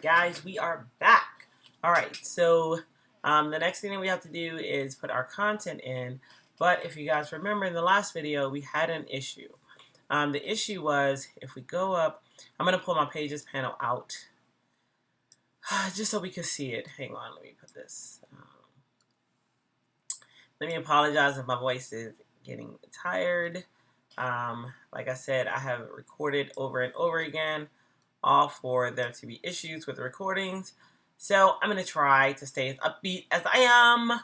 Guys, we are back. All right, so the next thing that we have to do is put our content in. But if you guys remember in the last video, we had an issue. The issue was if we go up, I'm going to pull my pages panel out just so we can see it. Hang on, let me put this. Let me apologize if my voice is getting tired. Like I said, I have recorded over and over again, all for there to be issues with the recordings. So I'm going to try to stay as upbeat as I am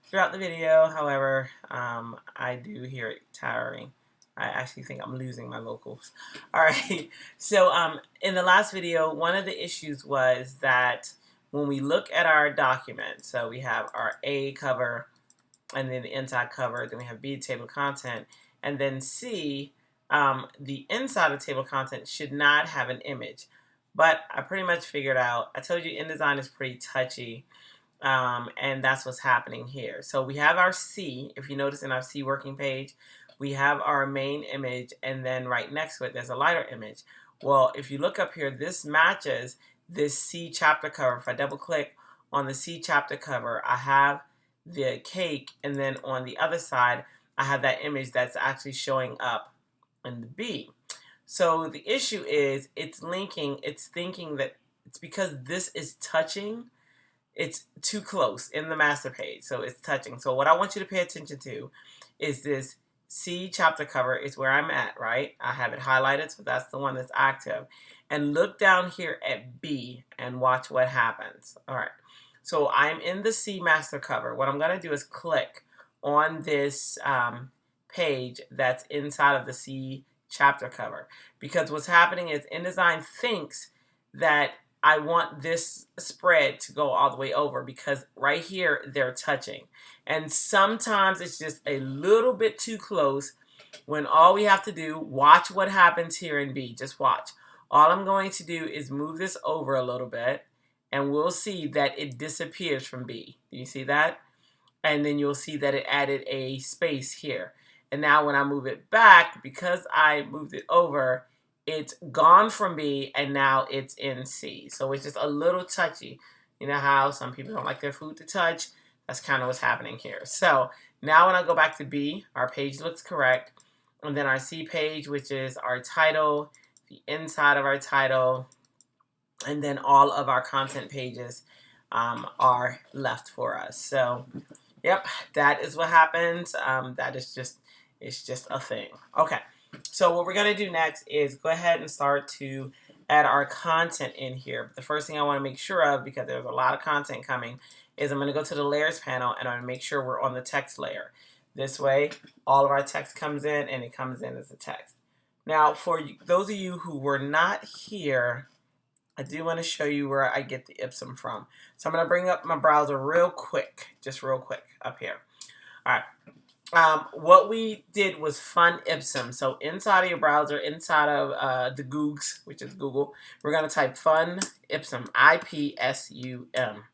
throughout the video. However, I do hear it tiring. I actually think I'm losing my vocals. Alright, so in the last video, one of the issues was that when we look at our document, so we have our A cover, and then the inside cover, then we have B, table of content, and then C, the inside of table of content should not have an image. But I pretty much figured out, I told you InDesign is pretty touchy, and that's what's happening here. So we have our C, if you notice in our C working page, we have our main image, and then right next to it, there's a lighter image. Well, if you look up here, this matches this C chapter cover. If I double click on the C chapter cover, I have the cake, and then on the other side, I have that image that's actually showing up in the B. So the issue is it's linking, it's thinking that it's because this is touching, it's too close in the master page, so it's touching. So what I want you to pay attention to is this C chapter cover is where I'm at, right? I have it highlighted, so that's the one that's active. And look down here at B and watch what happens. All right, so I'm in the C master cover. What I'm going to do is click on this page that's inside of the C chapter cover, because what's happening is InDesign thinks that I want this spread to go all the way over, because right here they're touching, and sometimes it's just a little bit too close, when all we have to do, watch what happens here in B. Just watch. All I'm going to do is move this over a little bit, and we'll see that it disappears from B. Do you see that? And then you'll see that it added a space here. And now when I move it back, because I moved it over, it's gone from B and now it's in C. So it's just a little touchy. You know how some people don't like their food to touch? That's kind of what's happening here. So now when I go back to B, our page looks correct. And then our C page, which is our title, the inside of our title, and then all of our content pages are left for us. So yep, that is what happens. That is just, it's just a thing. Okay, so what we're going to do next is go ahead and start to add our content in here. But the first thing I want to make sure of, because there's a lot of content coming, is I'm going to go to the layers panel and I'm going to make sure we're on the text layer. This way, all of our text comes in and it comes in as a text. Now, for those of you who were not here, I do want to show you where I get the Ipsum from. So I'm going to bring up my browser real quick, just real quick up here. All right. What we did was fun Ipsum. So inside of your browser, inside of the Googs, which is Google, we're going to type fun Ipsum, I-P-S-U-M.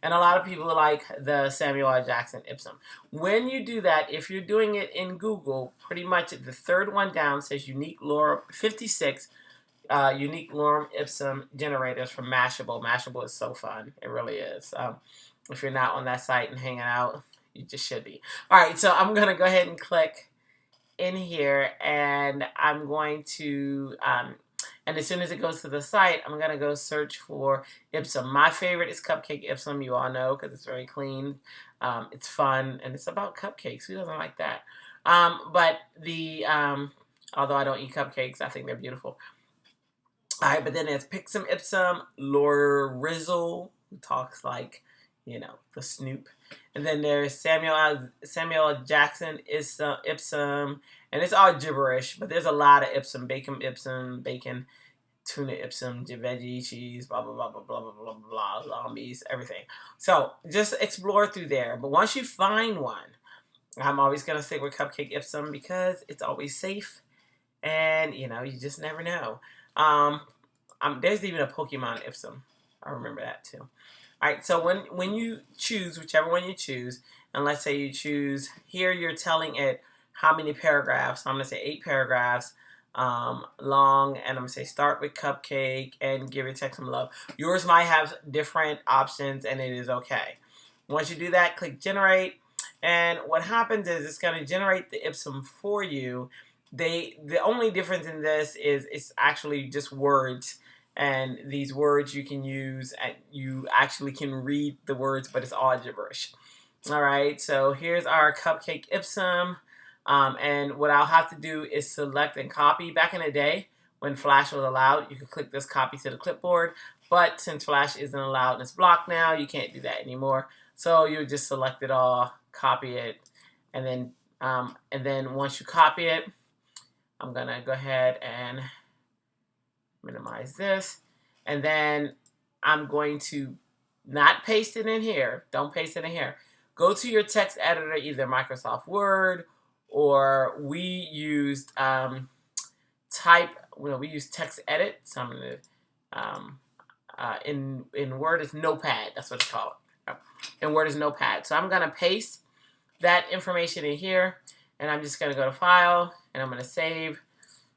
And a lot of people like the Samuel L. Jackson Ipsum. When you do that, if you're doing it in Google, pretty much the third one down says unique lorem 56 unique lorem ipsum generators from Mashable. Mashable is so fun. It really is. If you're not on that site and hanging out, you just should be. All right, so I'm going to go ahead and click in here, and I'm going to, and as soon as it goes to the site, I'm going to go search for Ipsum. My favorite is Cupcake Ipsum, you all know, because it's very clean. It's fun, and it's about cupcakes. Who doesn't like that? But the, although I don't eat cupcakes, I think they're beautiful. All right, but then there's Pixum Ipsum, Lorizzle, who talks like, you know, the Snoop. And then there's Samuel Jackson Ipsum, and it's all gibberish, but there's a lot of Ipsum, bacon, tuna Ipsum, veggie, cheese, blah, blah, blah, blah, blah, blah, blah, blah, zombies, everything. So just explore through there. But once you find one, I'm always going to stick with Cupcake Ipsum because it's always safe, and, you know, you just never know. There's even a Pokemon Ipsum. I remember that too. Alright, so when you choose, whichever one you choose, and let's say you choose, here you're telling it how many paragraphs, so I'm going to say 8 paragraphs, long, and I'm gonna say start with cupcake and give your text some love. Yours might have different options, and it is okay. Once you do that, click generate, and what happens is it's gonna generate the ipsum for you. The only difference in this is it's actually just words, and these words you can use, and you actually can read the words, but it's all gibberish. All right, so here's our cupcake ipsum. And what I'll have to do is select and copy. Back in the day, when Flash was allowed, you could click this copy to the clipboard. But since Flash isn't allowed and it's blocked now, you can't do that anymore. So you just select it all, copy it, and then once you copy it, I'm gonna go ahead and minimize this, and then I'm going to not paste it in here. Don't paste it in here. Go to your text editor, either Microsoft Word, or we used we use text edit. So I'm gonna in Word is Notepad. That's what it's called. In Word is Notepad. So I'm gonna paste that information in here, and I'm just gonna go to File, and I'm gonna save,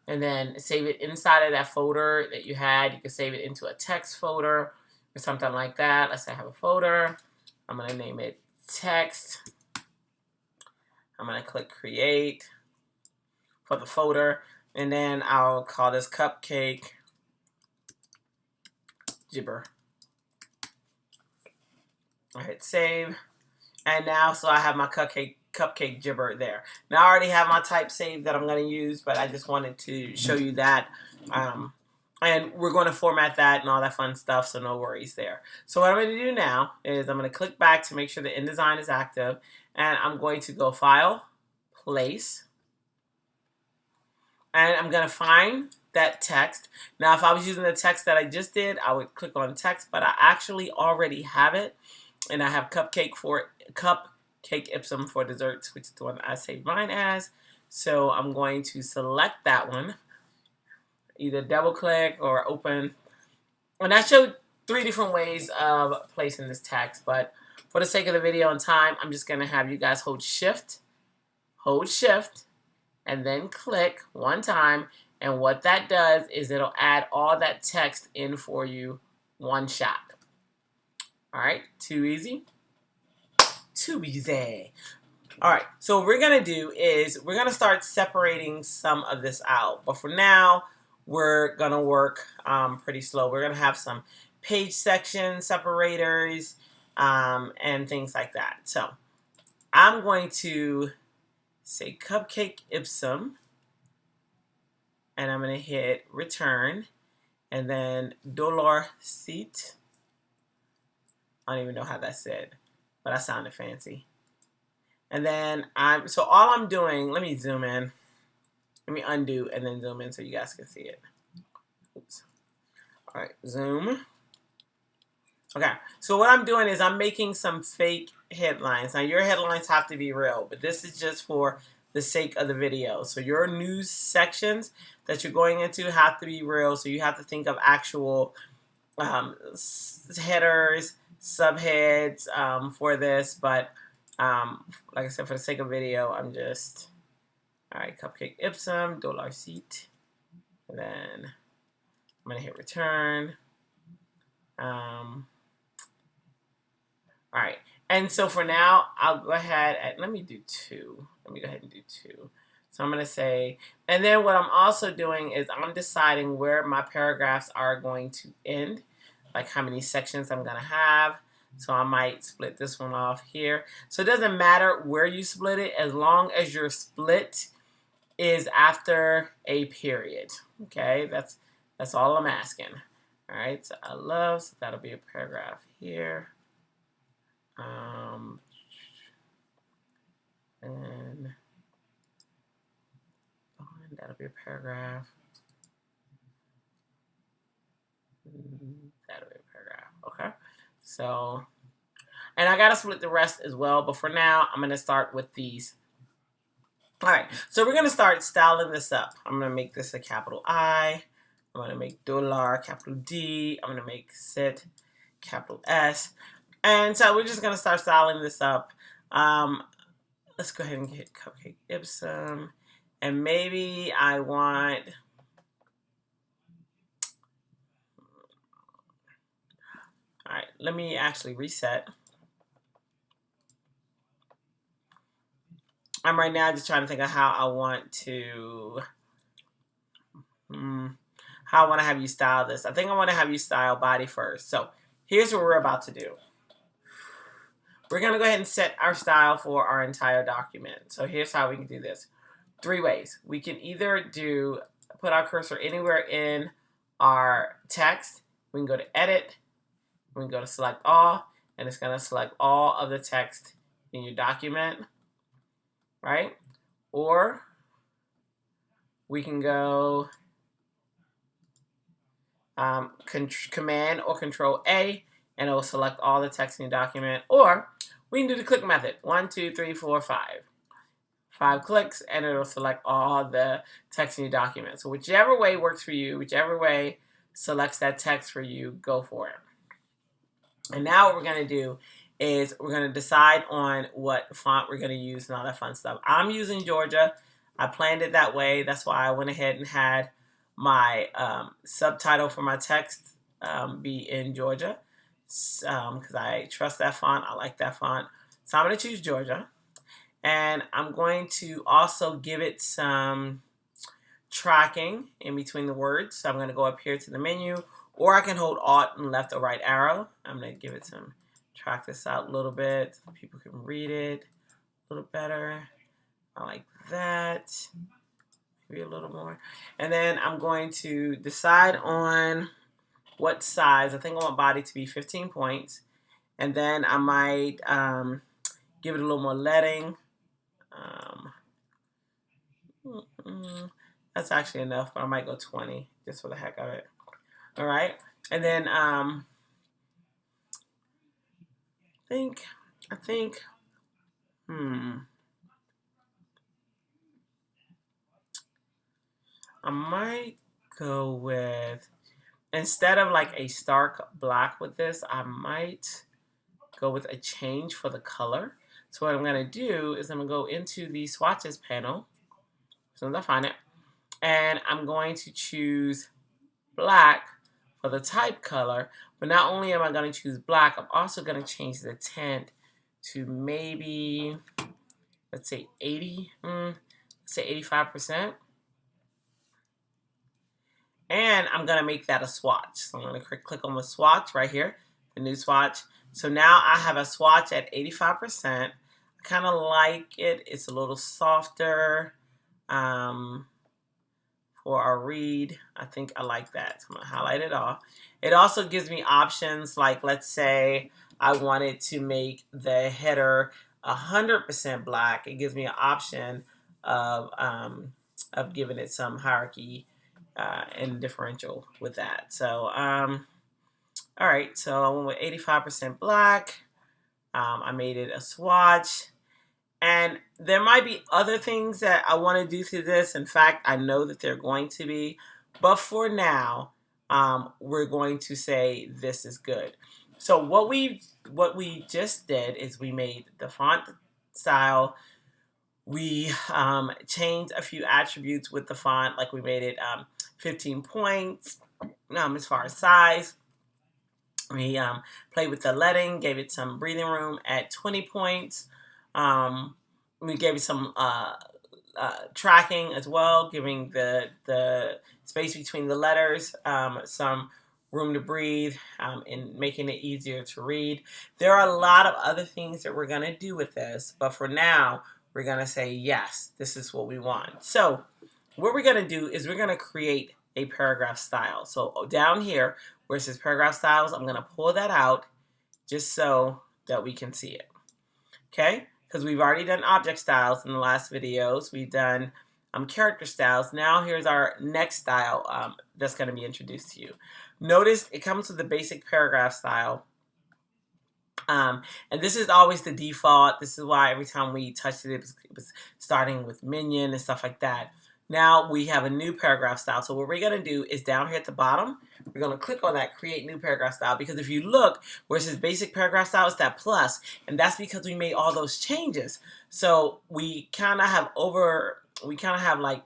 and then save it inside of that folder that you had. You can save it into a text folder or something like that. Let's say I have a folder. I'm gonna name it text. I'm going to click create for the folder, and then I'll call this cupcake gibber. I hit save, and now so I have my cupcake gibber there. Now I already have my type saved that I'm going to use, but I just wanted to show you that. And we're going to format that and all that fun stuff, so no worries there. So what I'm going to do now is I'm going to click back to make sure the InDesign is active, and I'm going to go File, Place, and I'm going to find that text. Now, if I was using the text that I just did, I would click on text, but I actually already have it, and I have cupcake ipsum for desserts, which is the one I saved mine as. So I'm going to select that one, either double click or open. And I showed 3 different ways of placing this text, but for the sake of the video and time, I'm just going to have you guys hold shift, and then click one time. And what that does is it'll add all that text in for you one shot. All right, too easy? Too easy. All right, so what we're going to do is we're going to start separating some of this out. But for now, we're going to work pretty slow. We're going to have some page section separators and things like that. So I'm going to say cupcake ipsum, and I'm going to hit return, and then $seat. I don't even know how that's said, but that sounded fancy. And then so all I'm doing, let me zoom in. Let me undo and then zoom in so you guys can see it. Oops. All right, zoom. Okay, so what I'm doing is I'm making some fake headlines. Now your headlines have to be real, but this is just for the sake of the video. So your news sections that you're going into have to be real. So you have to think of actual headers, subheads for this. But like I said, for the sake of video, I'm just, all right, cupcake ipsum, $seat. And then I'm going to hit return. All right. And so for now, I'll go ahead and let me do 2. Let me go ahead and do 2. So I'm going to say, and then what I'm also doing is I'm deciding where my paragraphs are going to end, like how many sections I'm going to have. So I might split this one off here. So it doesn't matter where you split it, as long as your split is after a period. Okay, that's all I'm asking. All right, so I love, so that'll be a paragraph here. And that'll be a paragraph. That'll be a paragraph. Okay. So, and I gotta split the rest as well, but for now, I'm gonna start with these. All right, so we're gonna start styling this up. I'm gonna make this a capital I. I'm gonna make $, capital D. I'm gonna make sit, capital S. And so we're just gonna start styling this up. Let's go ahead and get cupcake ipsum. And maybe I want, let me actually reset. I'm right now just trying to think of how I want to have you style this. I think I want to have you style body first. So here's what we're about to do. We're going to go ahead and set our style for our entire document. So here's how we can do this. 3 ways. We can either put our cursor anywhere in our text. We can go to edit. We can go to select all, and it's going to select all of the text in your document, right? Or we can go Command or Control A, and it will select all the text in your document. Or we can do the click method. 1, 2, 3, 4, 5. 5 clicks, and it'll select all the text in your document. So whichever way works for you, whichever way selects that text for you, go for it. And now what we're going to do is we're going to decide on what font we're going to use and all that fun stuff. I'm using Georgia. I planned it that way. That's why I went ahead and had my subtitle for my text be in Georgia, because I trust that font. I like that font. So I'm going to choose Georgia. And I'm going to also give it some tracking in between the words. So I'm going to go up here to the menu, or I can hold Alt and left or right arrow. I'm going to give it some, track this out a little bit so people can read it a little better. I like that. Maybe a little more. And then I'm going to decide on what size. I think I want body to be 15 points. And then I might give it a little more leading. That's actually enough, but I might go 20 just for the heck of it. All right. And then I think I might go with, instead of like a stark black with this, I might go with a change for the color. So what I'm going to do is I'm going to go into the swatches panel, as soon as I find it, and I'm going to choose black for the type color. But not only am I going to choose black, I'm also going to change the tint to maybe, let's say 80, let's say 85%. And I'm going to make that a swatch. So I'm going to click on the swatch right here, the new swatch. So now I have a swatch at 85%. I kind of like it. It's a little softer for our read. I think I like that. So I'm going to highlight it all. It also gives me options, like let's say I wanted to make the header 100% black. It gives me an option of giving it some hierarchy and differential with that. So all right, so I went with 85% black. I made it a swatch. And there might be other things that I want to do to this. In fact, I know that they're going to be. But for now, we're going to say this is good. So what we just did is we made the font style. We changed a few attributes with the font, like we made it 15 points as far as size. We played with the leading, gave it some breathing room at 20 points. We gave it some tracking as well, giving the space between the letters some room to breathe and making it easier to read. There are a lot of other things that we're going to do with this, but for now, we're going to say, yes, this is what we want. So what we're going to do is we're going to create a paragraph style. So down here, where it says paragraph styles, I'm going to pull that out just so that we can see it. Okay? Because we've already done object styles in the last videos. We've done character styles. Now here's our next style that's going to be introduced to you. Notice it comes with the basic paragraph style. And this is always the default. This is why every time we touched it, it was starting with minion and stuff like that. Now we have a new paragraph style. So what we're going to do is down here at the bottom, we're going to click on that create new paragraph style, because if you look where it says basic paragraph style, it's that plus, and that's because we made all those changes. So we kind of have like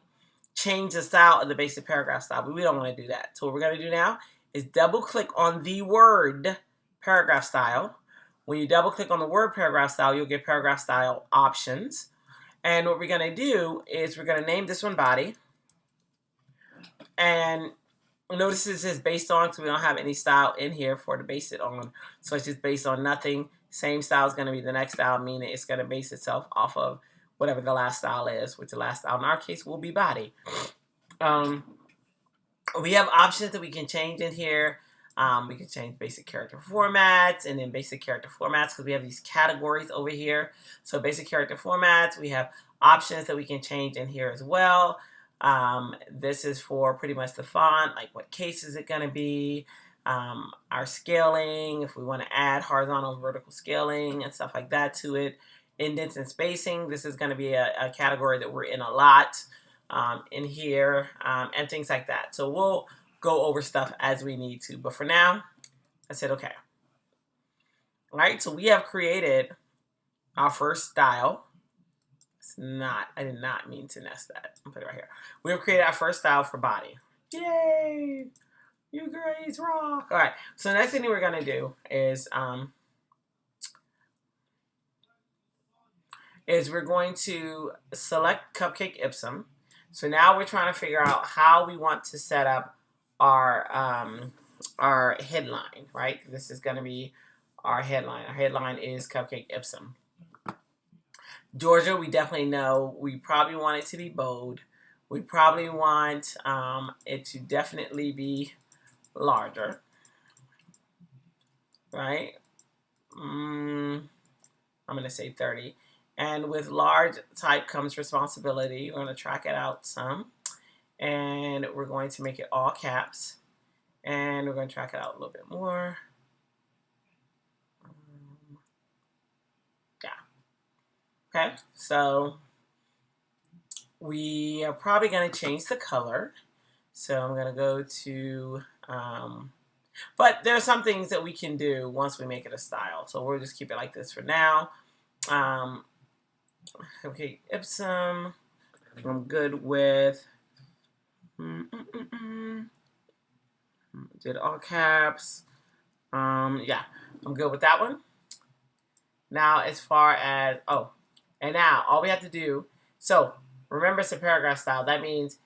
changed the style of the basic paragraph style, but we don't want to do that. So what we're going to do now is double click on the word paragraph style. When you double click on the word paragraph style, you'll get paragraph style options. And what we're going to do is we're going to name this one body. And notice this is based on, because we don't have any style in here for to base it on. So it's just based on nothing. Same style is going to be the next style, meaning it's going to base itself off of whatever the last style is, which the last style in our case will be body. We have options that we can change in here. We can change basic character formats, and then basic character formats, because we have these categories over here. So basic character formats, we have options that we can change in here as well. This is for pretty much the font, like what case is it going to be, our scaling, if we want to add horizontal and vertical scaling and stuff like that to it. Indents and spacing, this is going to be a category that we're in a lot in here, and things like that. So we'll go over stuff as we need to. But for now, I said okay. All right, so we have created our first style. I did not mean to nest that. I'll put it right here. We have created our first style for body. Yay! You guys rock! All right, so the next thing we're going to do is we're going to select Cupcake Ipsum. So now we're trying to figure out how we want to set up our headline, right? This is going to be our headline. Our headline is Cupcake Ipsum. Georgia, we definitely know we probably want it to be bold. We probably want it to definitely be larger, right? I'm going to say 30. And with large type comes responsibility. We're going to track it out some. And we're going to make it all caps. And we're going to track it out a little bit more. Yeah. Okay, so we are probably going to change the color. So I'm going to go to, but there are some things that we can do once we make it a style. So we'll just keep it like this for now. Okay, Ipsum. I'm good with. Did all caps. Yeah, I'm good with that one. Now, as far as and now all we have to do. So remember, it's a paragraph style. That means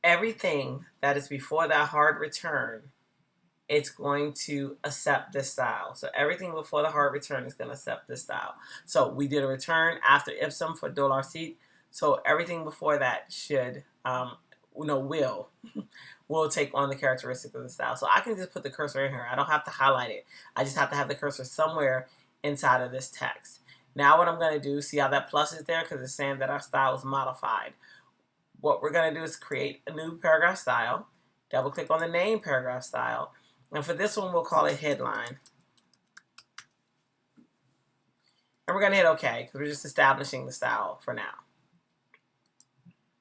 everything that is before that hard return, it's going to accept this style. So everything before the hard return is going to accept this style. So we did a return after Ipsum for dollar seat. So everything before that should, will take on the characteristics of the style. So I can just put the cursor in here. I don't have to highlight it. I just have to have the cursor somewhere inside of this text. Now what I'm going to do, see how that plus is there? Because it's saying that our style is modified. What we're going to do is create a new paragraph style. Double click on the name paragraph style. And for this one, we'll call it headline. And we're going to hit OK, because we're just establishing the style for now.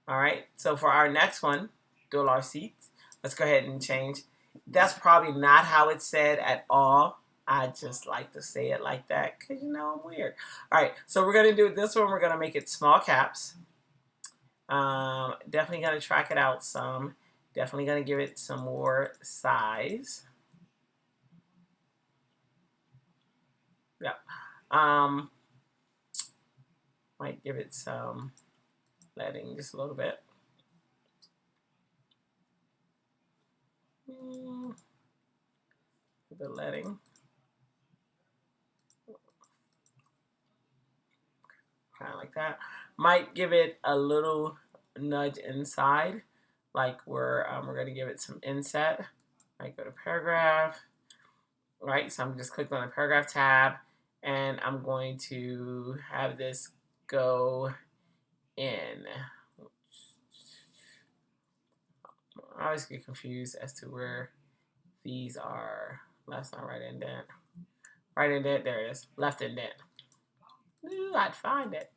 All right, so for our next one, dollar seats, let's go ahead and change. That's probably not how it's said at all. I just like to say it like that because, I'm weird. All right, so we're going to do this one. We're going to make it small caps. Definitely going to track it out some. Definitely going to give it some more size. Yeah. Might give it some leading just a little bit. The leading. Kind of like that. Might give it a little nudge inside, like we're going to give it some inset. Might go to paragraph. Right, so I'm just clicking on the paragraph tab, and I'm going to have this go in. I always get confused as to where these are. That's not right indent. Right indent, there it is. Left indent. Ooh, I'd find it.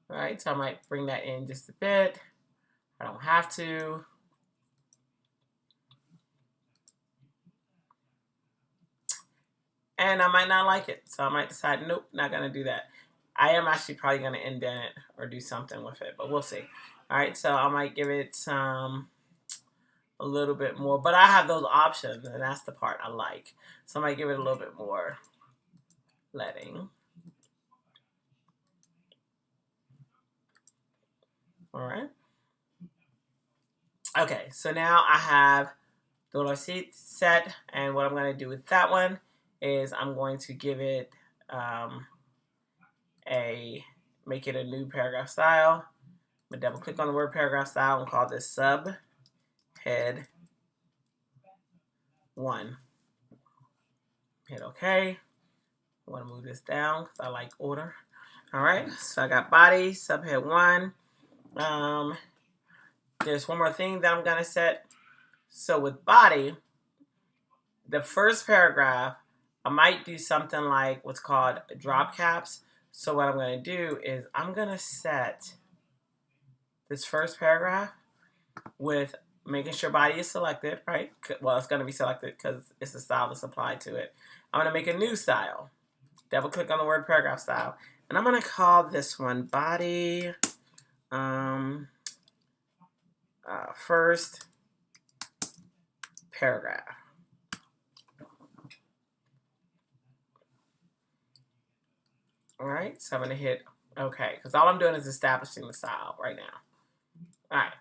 All right, so I might bring that in just a bit. I don't have to. And I might not like it, so I might decide, nope, not going to do that. I am actually probably going to indent it or do something with it, but we'll see. All right, so I might give it some, a little bit more, but I have those options, and that's the part I like. So I might give it a little bit more leading. All right. Okay, so now I have dollar seat set, and what I'm going to do with that one is I'm going to give it make it a new paragraph style. I'm going to double click on the word paragraph style and call this sub head 1. Hit OK. I want to move this down because I like order. All right, so I got body, subhead 1. There's one more thing that I'm going to set. So with body, the first paragraph, I might do something like what's called drop caps. So what I'm going to do is I'm going to set this first paragraph with making sure body is selected, right? Well, it's going to be selected because it's the style that's applied to it. I'm going to make a new style. Double click on the word paragraph style. And I'm going to call this one body first paragraph. All right, so I'm going to hit OK, because all I'm doing is establishing the style right now. All right,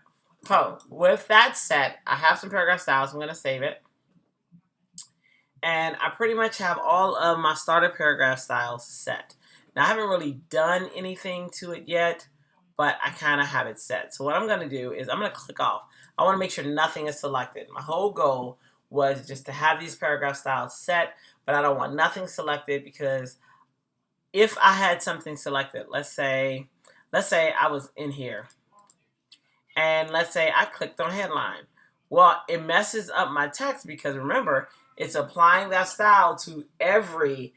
so with that set, I have some paragraph styles. I'm going to save it. And I pretty much have all of my starter paragraph styles set. Now, I haven't really done anything to it yet, but I kind of have it set. So what I'm going to do is I'm going to click off. I want to make sure nothing is selected. My whole goal was just to have these paragraph styles set, but I don't want nothing selected because if I had something selected, let's say I was in here, and let's say I clicked on headline. Well, it messes up my text because remember, it's applying that style to everything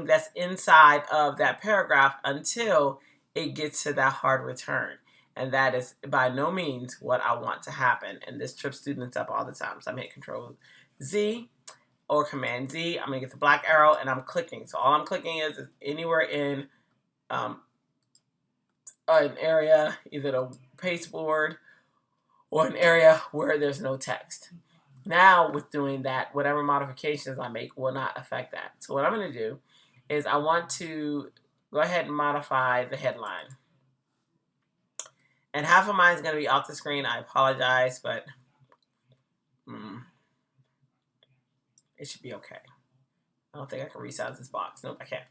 that's inside of that paragraph until it gets to that hard return. And that is by no means what I want to happen. And this trips students up all the time. So I'm hitting Control Z or Command Z. I'm going to get the black arrow and I'm clicking. So all I'm clicking is anywhere in an area, either the pasteboard or an area where there's no text. Now with doing that, whatever modifications I make will not affect that. So what I'm going to do is I want to go ahead and modify the headline. And half of mine is going to be off the screen. I apologize, but it should be okay. I don't think I can resize this box. Nope, I can't.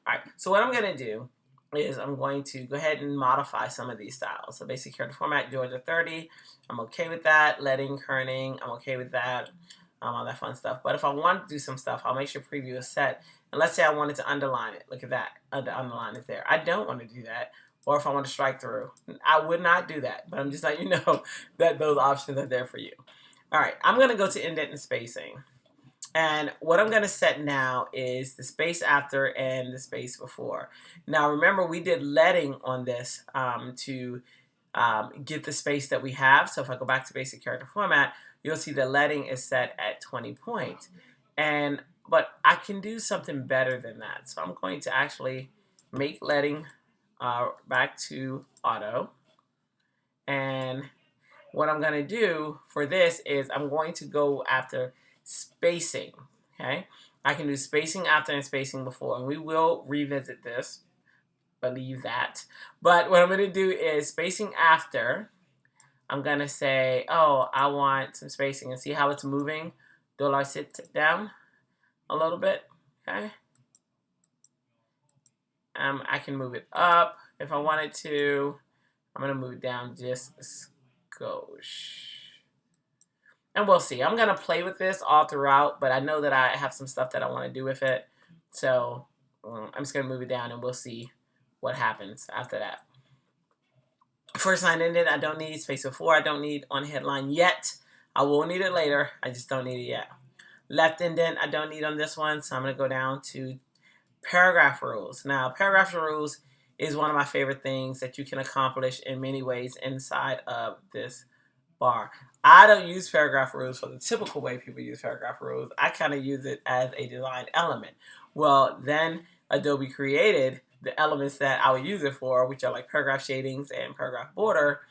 All right, so what I'm going to do is I'm going to go ahead and modify some of these styles. So basic character format, Georgia 30. I'm okay with that. Leading, kerning, I'm okay with that. All that fun stuff. But if I want to do some stuff, I'll make sure preview is set. And let's say I wanted to underline it. Look at that. The underline is there. I don't want to do that. Or if I want to strike through, I would not do that. But I'm just letting you know that those options are there for you. All right, I'm going to go to indent and spacing. And what I'm going to set now is the space after and the space before. Now, remember, we did leading on this to get the space that we have. So if I go back to basic character format, you'll see the leading is set at 20 points. But I can do something better than that. So I'm going to actually make leading back to auto. And what I'm going to do for this is I'm going to go after spacing. Okay, I can do spacing after and spacing before, and we will revisit this. Believe that. But what I'm going to do is spacing after. I'm going to say, oh, I want some spacing, and see how it's moving. Dollar sit down a little bit. Okay. I can move it up if I wanted to. I'm going to move it down just a skosh. And we'll see. I'm going to play with this all throughout, but I know that I have some stuff that I want to do with it. So I'm just going to move it down, and we'll see what happens after that. First line ended, I don't need space before. I don't need on headline yet. I will need it later. I just don't need it yet. Left indent, I don't need on this one, so I'm going to go down to paragraph rules. Now, paragraph rules is one of my favorite things that you can accomplish in many ways inside of this bar. I don't use paragraph rules for the typical way people use paragraph rules. I kind of use it as a design element. Well, then Adobe created the elements that I would use it for, which are like paragraph shadings and paragraph border.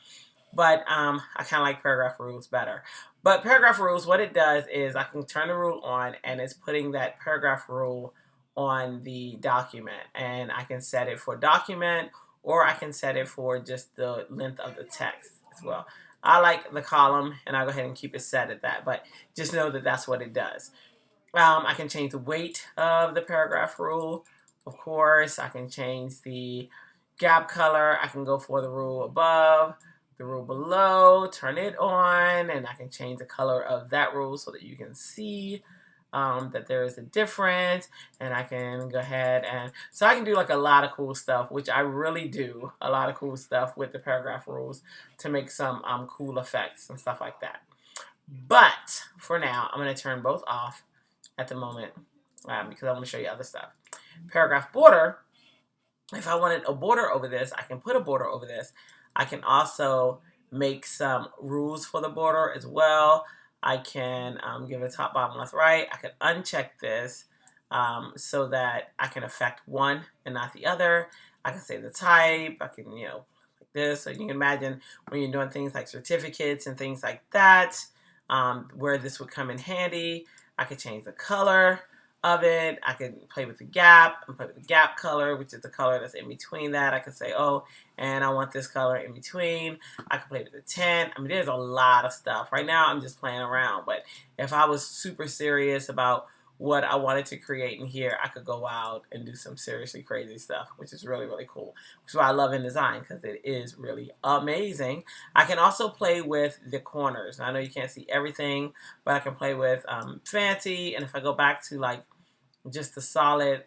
but I kind of like paragraph rules better. But paragraph rules, what it does is I can turn the rule on, and it's putting that paragraph rule on the document, and I can set it for document, or I can set it for just the length of the text as well. I like the column, and I'll go ahead and keep it set at that, but just know that that's what it does. I can change the weight of the paragraph rule. Of course, I can change the gap color. I can go for the rule above, the rule below, turn it on, and I can change the color of that rule so that you can see that there is a difference. And I can go ahead and, so I can do like a lot of cool stuff, which I really do a lot of cool stuff with the paragraph rules to make some cool effects and stuff like that. But for now, I'm going to turn both off at the moment because I want to show you other stuff. Paragraph border, if I wanted a border over this, I can put a border over this. I can also make some rules for the border as well. I can give it top, bottom, left, right. I can uncheck this so that I can affect one and not the other. I can say the type. I can, like this. So you can imagine when you're doing things like certificates and things like that, where this would come in handy. I could change the color of it. I could play with the gap and play with the gap color, which is the color that's in between that. I could say, oh, and I want this color in between. I could play with the tint. I mean, there's a lot of stuff. Right now, I'm just playing around. But if I was super serious about what I wanted to create in here, I could go out and do some seriously crazy stuff, which is really, really cool. Which is why I love InDesign, because it is really amazing. I can also play with the corners. Now, I know you can't see everything, but I can play with fancy. And if I go back to like just the solid,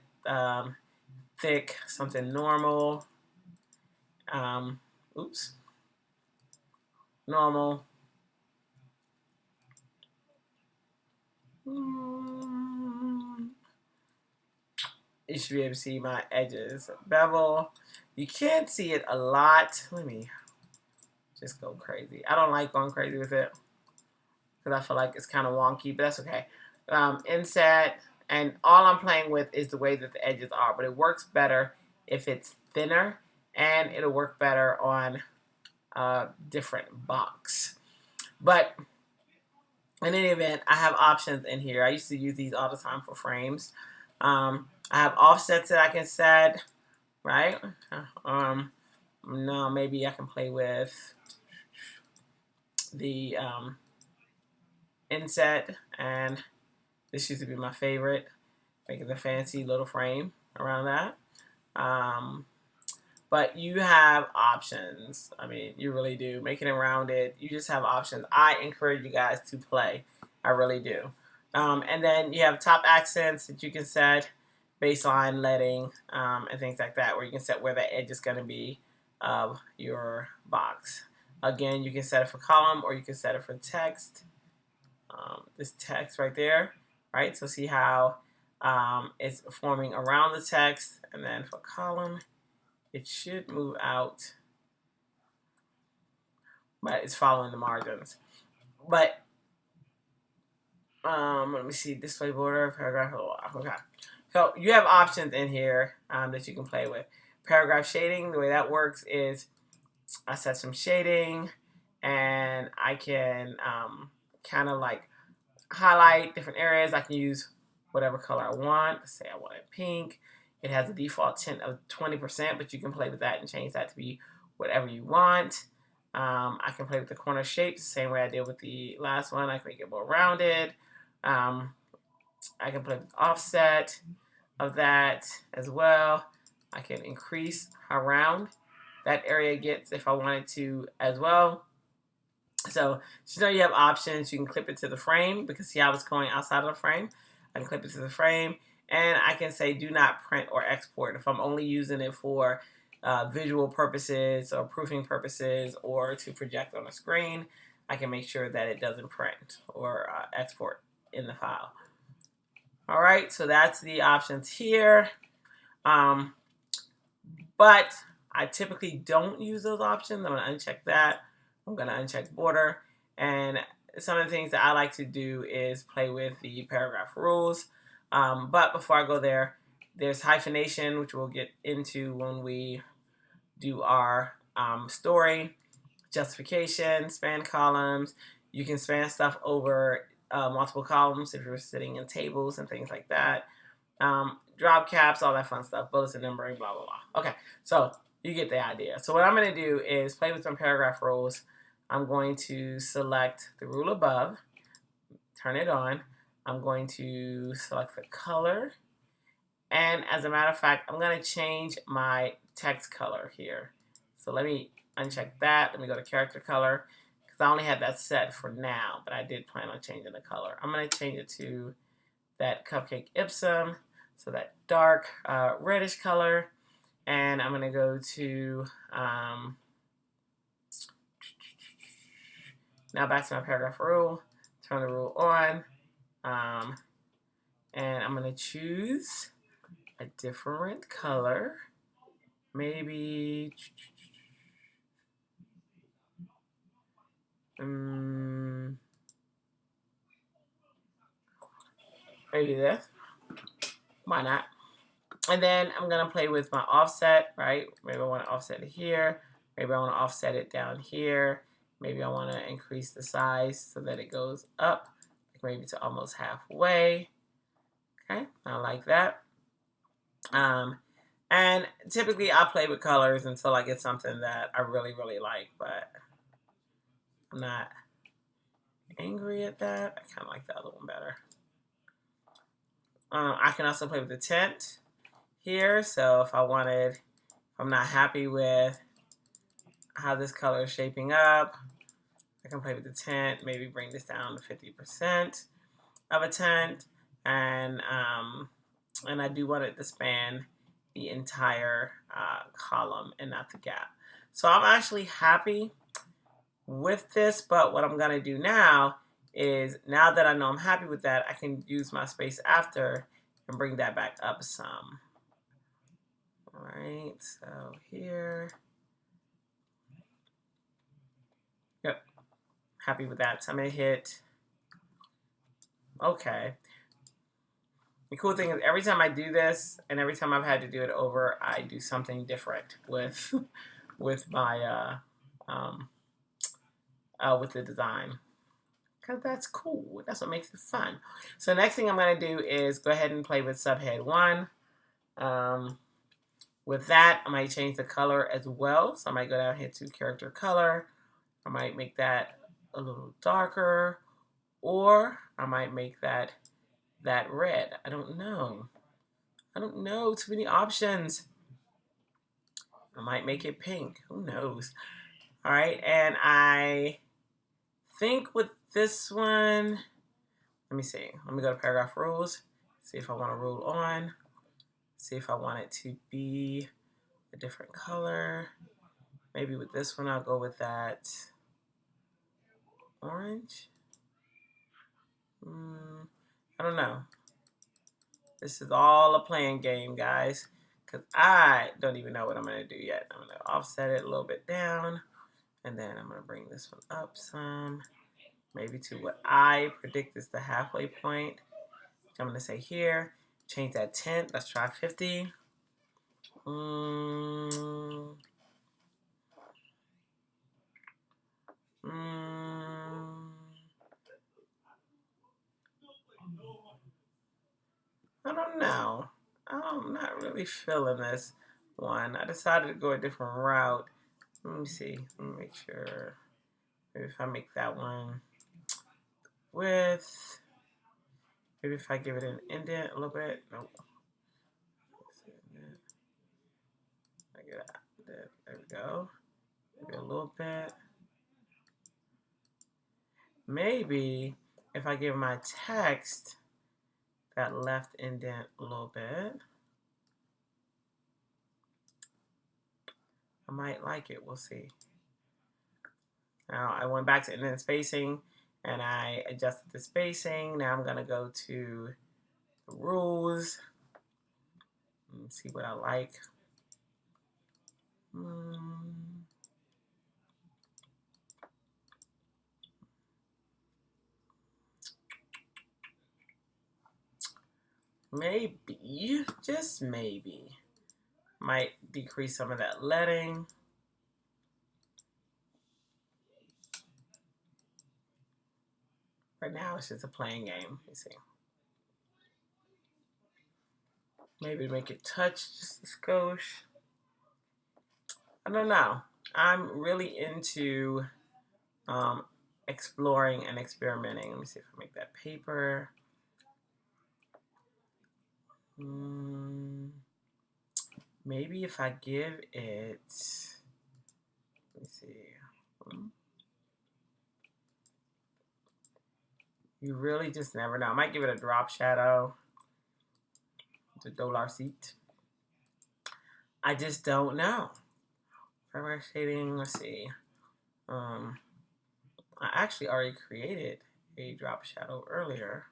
thick, something normal, normal. You should be able to see my edges. Bevel. You can't see it a lot. Let me just go crazy. I don't like going crazy with it because I feel like it's kind of wonky, but that's okay. Inset, and all I'm playing with is the way that the edges are, but it works better if it's thinner, and it'll work better on a different box. But in any event, I have options in here. I used to use these all the time for frames. I have offsets that I can set, right? No, maybe I can play with the inset, and this used to be my favorite, making the fancy little frame around that. But you have options. I mean, you really do. Making it rounded, you just have options. I encourage you guys to play. I really do. And then you have top accents that you can set, baseline, leading, and things like that, where you can set where the edge is going to be of your box. Again, you can set it for column, or you can set it for text. This text right there, right? So see how it's forming around the text, and then for column, it should move out, but it's following the margins. But let me see, display border, paragraph, okay. So you have options in here that you can play with. Paragraph shading, the way that works is I set some shading, and I can kind of like highlight different areas. I can use whatever color I want. Let's say I want it pink. It has a default tint of 20%, but you can play with that and change that to be whatever you want. I can play with the corner shapes the same way I did with the last one. I can make it more rounded. I can play with the offset of that as well. I can increase how round that area gets if I wanted to as well. So you know you have options. You can clip it to the frame, because see how it's going outside of the frame. I can clip it to the frame, and I can say do not print or export. If I'm only using it for visual purposes or proofing purposes or to project on a screen, I can make sure that it doesn't print or export in the file. All right, so that's the options here. But I typically don't use those options. I'm going to uncheck that. I'm going to uncheck border. And some of the things that I like to do is play with the paragraph rules. But before I go there, there's hyphenation, which we'll get into when we do our story. justification, span columns. You can span stuff over multiple columns if you're sitting in tables and things like that. Drop caps, all that fun stuff, bullets and numbering, blah, blah, blah. Okay, so you get the idea. So what I'm going to do is play with some paragraph rules. I'm going to select the rule above, turn it on. I'm going to select the color. And as a matter of fact, I'm going to change my text color here. So let me uncheck that. Let me go to character color because I only had that set for now, but I did plan on changing the color. I'm going to change it to that Cupcake Ipsum, so that dark reddish color. And I'm going to go to, now back to my paragraph rule, turn the rule on, and I'm going to choose a different color, maybe maybe this, why not? And then I'm going to play with my offset, right? Maybe I want to offset it here. Maybe I want to offset it down here. Maybe I want to increase the size so that it goes up, maybe to almost halfway. Okay, I like that. And typically I play with colors until I get something that I really, really like, but I'm not angry at that. I kind of like the other one better. I can also play with the tint here. So if I'm not happy with how this color is shaping up, I can play with the tint, maybe bring this down to 50% of a tint, and I do want it to span the entire column and not the gap. So I'm actually happy with this, but what I'm gonna do now is, now that I know I'm happy with that, I can use my space after and bring that back up some. All right, so here, yep, happy with that. So I'm gonna hit okay. The cool thing is every time I do this, and every time I've had to do it over, I do something different with my with the design, because that's cool. That's what makes it fun. So the next thing I'm going to do is go ahead and play with subhead 1. With that, I might change the color as well. So I might go down here to character color. I might make that a little darker, or I might make that red. I don't know. Too many options. I might make it pink. Who knows? All right, and I think with this one, let me see. Let me go to paragraph rules. See if I want a rule on. See if I want it to be a different color. Maybe with this one, I'll go with that orange. I don't know. This is all a playing game, guys, because I don't even know what I'm going to do yet. I'm going to offset it a little bit down, and then I'm going to bring this one up some, maybe to what I predict is the halfway point. I'm going to say here, change that tint. Let's try 50. I don't know. I'm not really feeling this one. I decided to go a different route. Let me see. Let me make sure. Maybe if I make that one with, maybe if I give it an indent a little bit. Nope. There we go. Maybe a little bit. Maybe if I give my text that left indent a little bit, I might like it. We'll see. Now I went back to indent spacing and I adjusted the spacing. Now I'm going to go to the rules and see what I like. Maybe, just maybe, might decrease some of that leading. Right now, it's just a playing game. You see. Maybe make it touch just a skosh. I don't know. I'm really into exploring and experimenting. Let me see if I make that paper. Maybe if I give it, let me see. You really just never know. I might give it a drop shadow. The dollar seat. I just don't know. Primary shading, let's see. I actually already created a drop shadow earlier,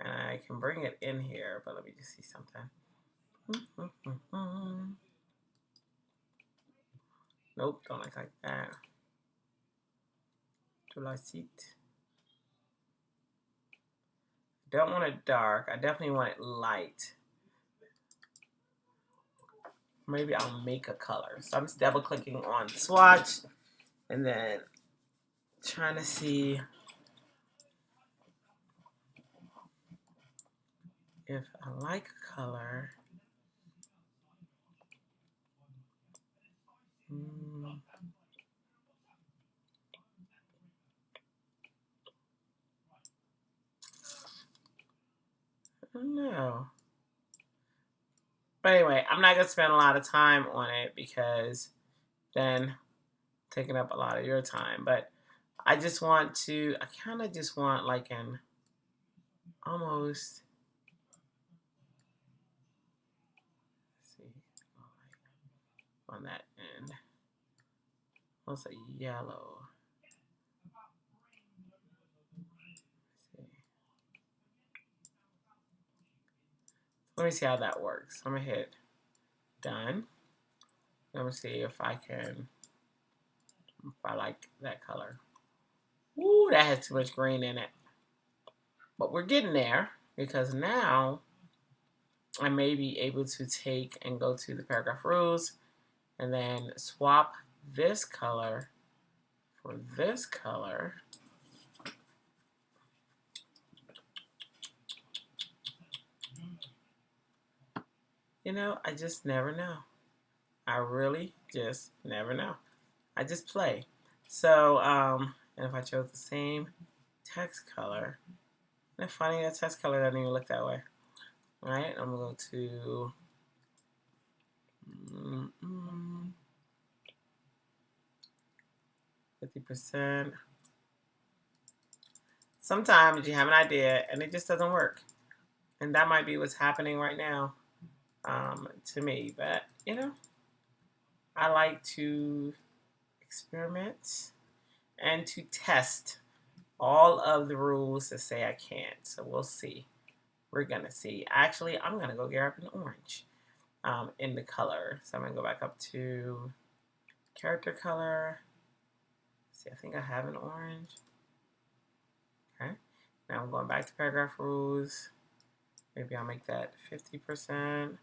and I can bring it in here, but let me just see something. Nope, don't like that. Dollar seat. Don't want it dark. I definitely want it light. Maybe I'll make a color. So I'm just double clicking on the swatch and then trying to see if I like a color. I don't know. But anyway, I'm not going to spend a lot of time on it because then taking up a lot of your time. But I just want to, I kind of just want like an almost, let's see, on that end. What's a yellow? Let me see how that works. I'm going to hit done. Let me see if I like that color. Ooh, that has too much green in it. But we're getting there because now I may be able to take and go to the paragraph rules and then swap this color for this color. You know, I just never know. I really just never know. I just play. So, and if I chose the same text color, isn't it funny that text color doesn't even look that way? All right, I'm going to go to 50%. Sometimes you have an idea and it just doesn't work. And that might be what's happening right now to me. But, you know, I like to experiment and to test all of the rules that say I can't. So we'll see. We're going to see. Actually, I'm going to go grab an orange in the color. So I'm going to go back up to character color. Let's see, I think I have an orange. Okay. Now I'm going back to paragraph rules. Maybe I'll make that 50%.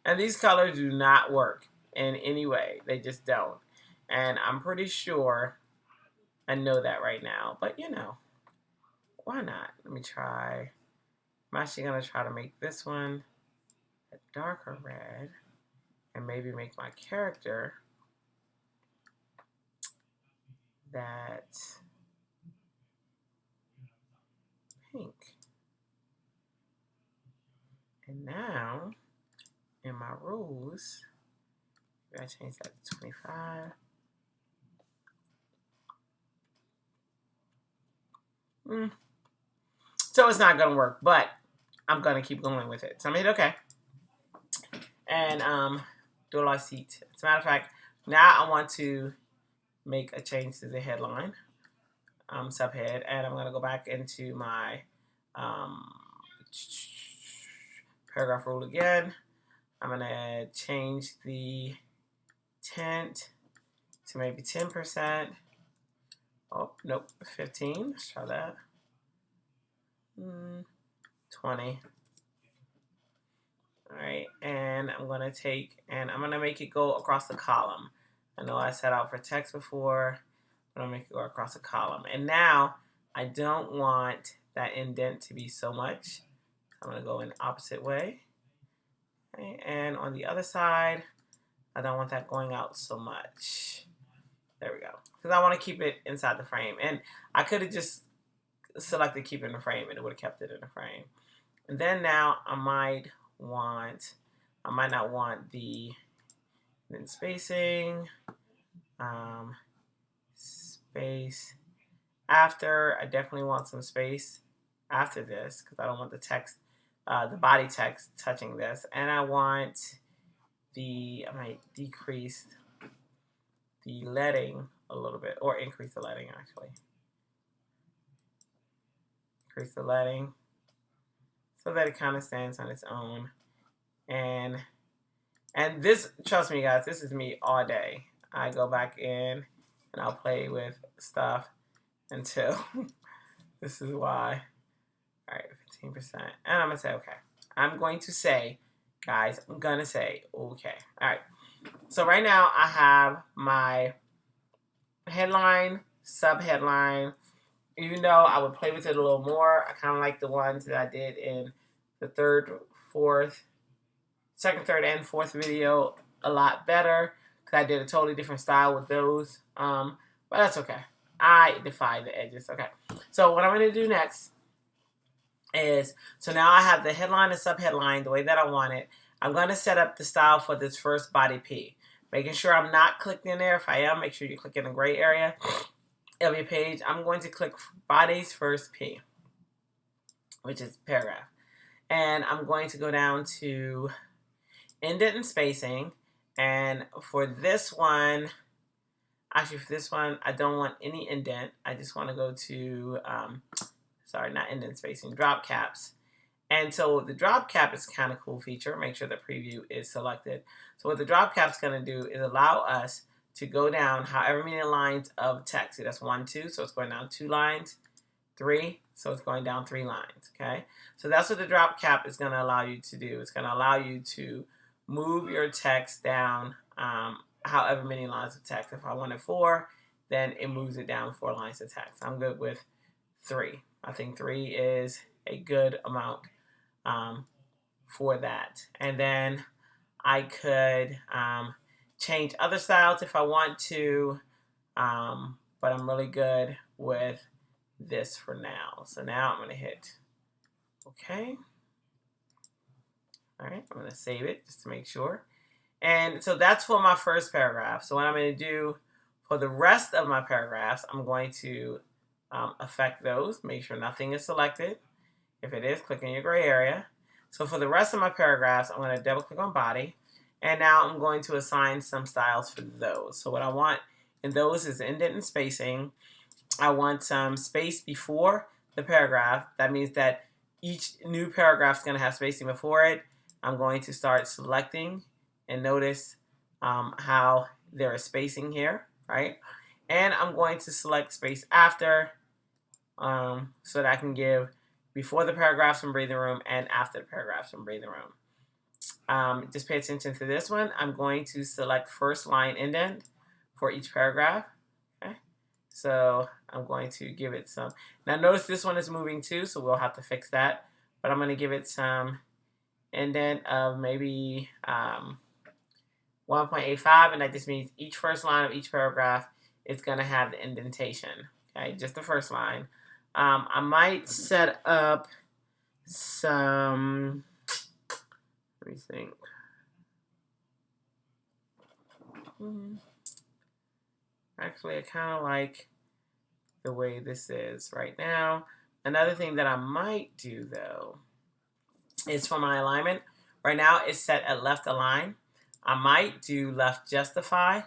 And these colors do not work in any way. They just don't. And I'm pretty sure I know that right now. But, you know, why not? Let me try. I'm actually going to try to make this one a darker red. And maybe make my character that pink. And now, in my rules, I change that to 25. So it's not going to work, but I'm going to keep going with it. So I'm going to hit OK. And do a lot of seat. As a matter of fact, now I want to make a change to the headline, subhead, and I'm going to go back into my paragraph rule again. I'm going to change the tint to maybe 10%. Oh, nope, 15. Let's try that. 20. All right, and I'm going to take, and I'm going to make it go across the column. I know I set out for text before. but I'm going to go across a column. And now I don't want that indent to be so much. I'm going to go in the opposite way. Okay, and on the other side, I don't want that going out so much. There we go. Because I want to keep it inside the frame. And I could have just selected keep it in the frame and it would have kept it in the frame. And then now I might not want the spacing, space after. I definitely want some space after this because I don't want the text, the body text touching this. And I want I might decrease the leading a little bit, or increase the leading actually. Increase the leading so that it kind of stands on its own. And this, trust me guys, this is me all day. I go back in and I'll play with stuff until this is why. All right, 15%. And I'm gonna say okay. I'm going to say, guys, I'm gonna say okay. All right. So right now I have my headline, sub-headline. Even though I would play with it a little more, I kind of like the ones that I did in the second, third, and fourth video a lot better because I did a totally different style with those. But that's okay. I defy the edges. Okay. So what I'm going to do next is, so now I have the headline and sub-headline the way that I want it. I'm going to set up the style for this first body P. Making sure I'm not clicked in there. If I am, make sure you click in the gray area of your page. I'm going to click bodies first P, which is paragraph. And I'm going to go down to indent and spacing. And for this one, actually for this one, I don't want any indent. I just want to go to, sorry, not indent spacing, drop caps. And so the drop cap is kind of cool feature. Make sure the preview is selected. So what the drop cap is going to do is allow us to go down however many lines of text. See, that's 1, 2, so it's going down 2 lines. 3, so it's going down 3 lines, okay? So that's what the drop cap is going to allow you to do. It's going to allow you to move your text down however many lines of text. If I wanted 4, then it moves it down 4 lines of text. I'm good with 3. I think 3 is a good amount for that. And then I could change other styles if I want to, but I'm really good with this for now. So now I'm going to hit OK. All right, I'm going to save it just to make sure. And so that's for my first paragraph. So what I'm going to do for the rest of my paragraphs, I'm going to affect those, make sure nothing is selected. If it is, click in your gray area. So for the rest of my paragraphs, I'm going to double click on body. And now I'm going to assign some styles for those. So what I want in those is indent and spacing. I want some space before the paragraph. That means that each new paragraph is going to have spacing before it. I'm going to start selecting and notice how there is spacing here, right? And I'm going to select space after so that I can give before the paragraph some breathing room and after the paragraph some breathing room. Just pay attention to this one. I'm going to select first line indent for each paragraph. Okay, so I'm going to give it some. Now notice this one is moving too, so we'll have to fix that. But I'm going to give it some indent of maybe 1.85, and that just means each first line of each paragraph is going to have the indentation. Okay, just the first line. I might set up some. Let me think. Actually, I kind of like the way this is right now. Another thing that I might do though is for my alignment. Right now it's set at left align. I might do left justify,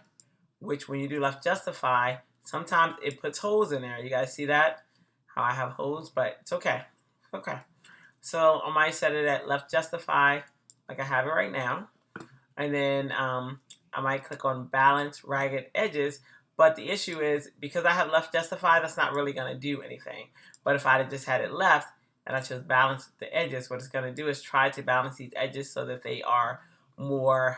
which when you do left justify, sometimes it puts holes in there. You guys see that? How I have holes, but it's okay. Okay. So I might set it at left justify like I have it right now. And then I might click on balance ragged edges. But the issue is because I have left justify, that's not really going to do anything. But if I had just had it left and I chose balance the edges, what it's going to do is try to balance these edges so that they are more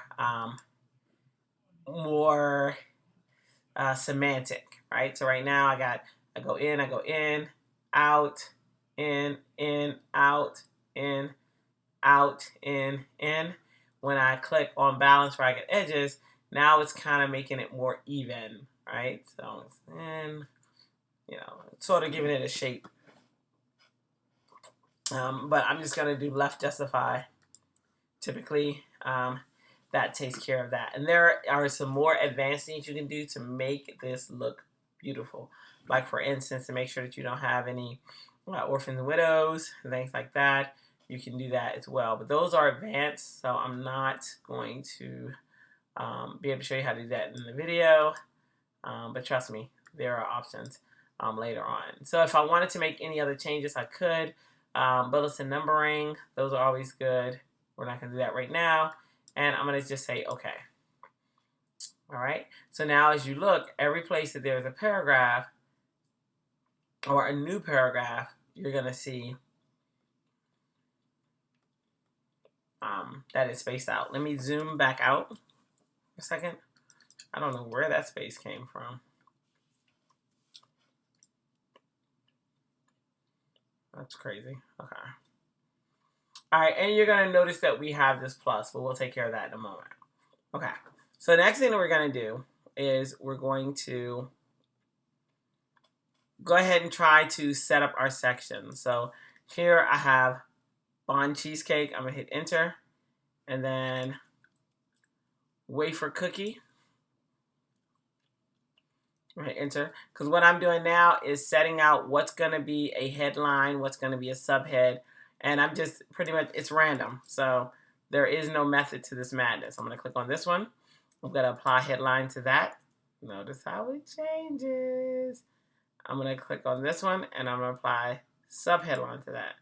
semantic, right? So right now I go in, out, in, out, in, out, in. When I click on balance ragged edges, now it's kind of making it more even, right? So it's in, sort of giving it a shape. But I'm just going to do left justify. Typically, that takes care of that. And there are some more advanced things you can do to make this look beautiful. Like, for instance, to make sure that you don't have any orphans and widows and things like that. You can do that as well. But those are advanced, so I'm not going to be able to show you how to do that in the video. But trust me, there are options later on. So if I wanted to make any other changes, I could. Bullets and numbering, those are always good. We're not going to do that right now. And I'm going to just say OK. All right. So now as you look, every place that there's a paragraph or a new paragraph, you're going to see that it's spaced out. Let me zoom back out for a second. I don't know where that space came from. That's crazy. Okay. All right, and you're going to notice that we have this plus, but we'll take care of that in a moment. Okay, so the next thing that we're going to do is we're going to go ahead and try to set up our section. So here I have Bond Cheesecake. I'm going to hit enter, and then wafer cookie. I'm going to enter, because what I'm doing now is setting out what's going to be a headline, what's going to be a subhead, and I'm just pretty much, it's random. So there is no method to this madness. I'm going to click on this one. I'm going to apply headline to that. Notice how it changes. I'm going to click on this one, and I'm going to apply subheadline to that.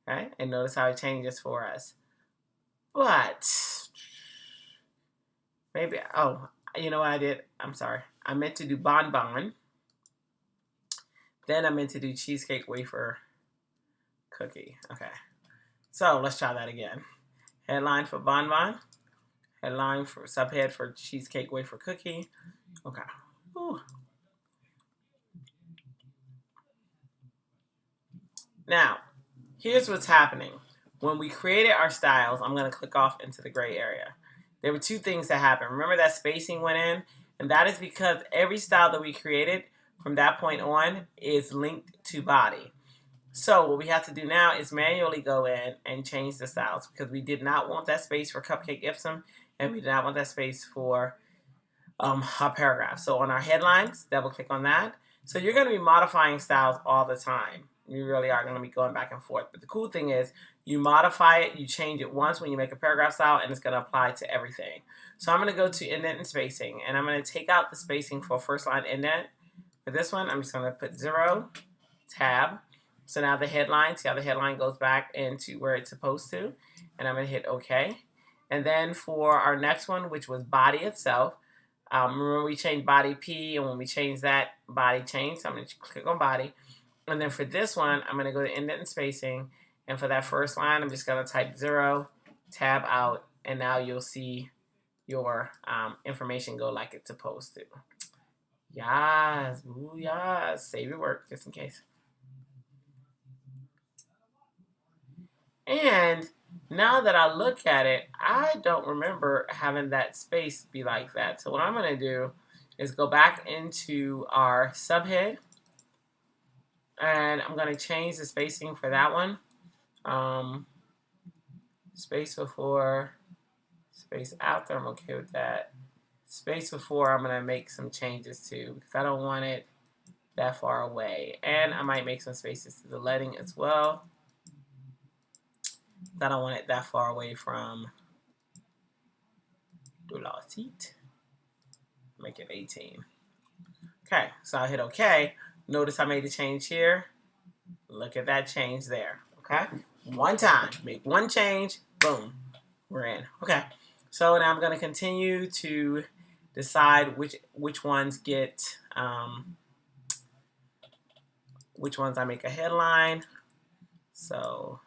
Okay, and notice how it changes for us. But maybe, oh, you know what I did? I'm sorry. I meant to do bonbon. Then I meant to do cheesecake wafer cookie. Okay. So let's try that again. Headline for bonbon. Headline for subhead for cheesecake wafer cookie. Okay. Ooh. Now, here's what's happening. When we created our styles, I'm going to click off into the gray area. There were two things that happened. Remember that spacing went in? And that is because every style that we created from that point on is linked to body. So what we have to do now is manually go in and change the styles, because we did not want that space for Cupcake Ipsum, and we did not want that space for our paragraph. So on our headlines, double click on that. So you're going to be modifying styles all the time. You really are going to be going back and forth. But the cool thing is you modify it, you change it once when you make a paragraph style, and it's going to apply to everything. So I'm going to go to indent and spacing, and I'm going to take out the spacing for first line indent. For this one, I'm just going to put 0, tab. So now the headline, see how the headline goes back into where it's supposed to. And I'm going to hit OK. And then for our next one, which was body itself, remember we changed body P, and when we changed that, body changed. So I'm going to click on body. And then for this one, I'm going to go to indent and spacing. And for that first line, I'm just going to type 0, tab out, and now you'll see your information go like it's supposed to. Yes, ooh, yes. Save your work just in case. And now that I look at it, I don't remember having that space be like that. So what I'm going to do is go back into our subhead. And I'm going to change the spacing for that one. Space before, space after, I'm okay with that. Space before, I'm going to make some changes to, because I don't want it that far away. And I might make some spaces to the leading as well. I don't want it that far away from de la seat. Make it 18. Okay, so I'll hit OK. Notice I made the change here. Look at that change there. Okay, one time, make one change, boom, we're in. Okay, so now I'm going to continue to decide which ones get which ones I make a headline. So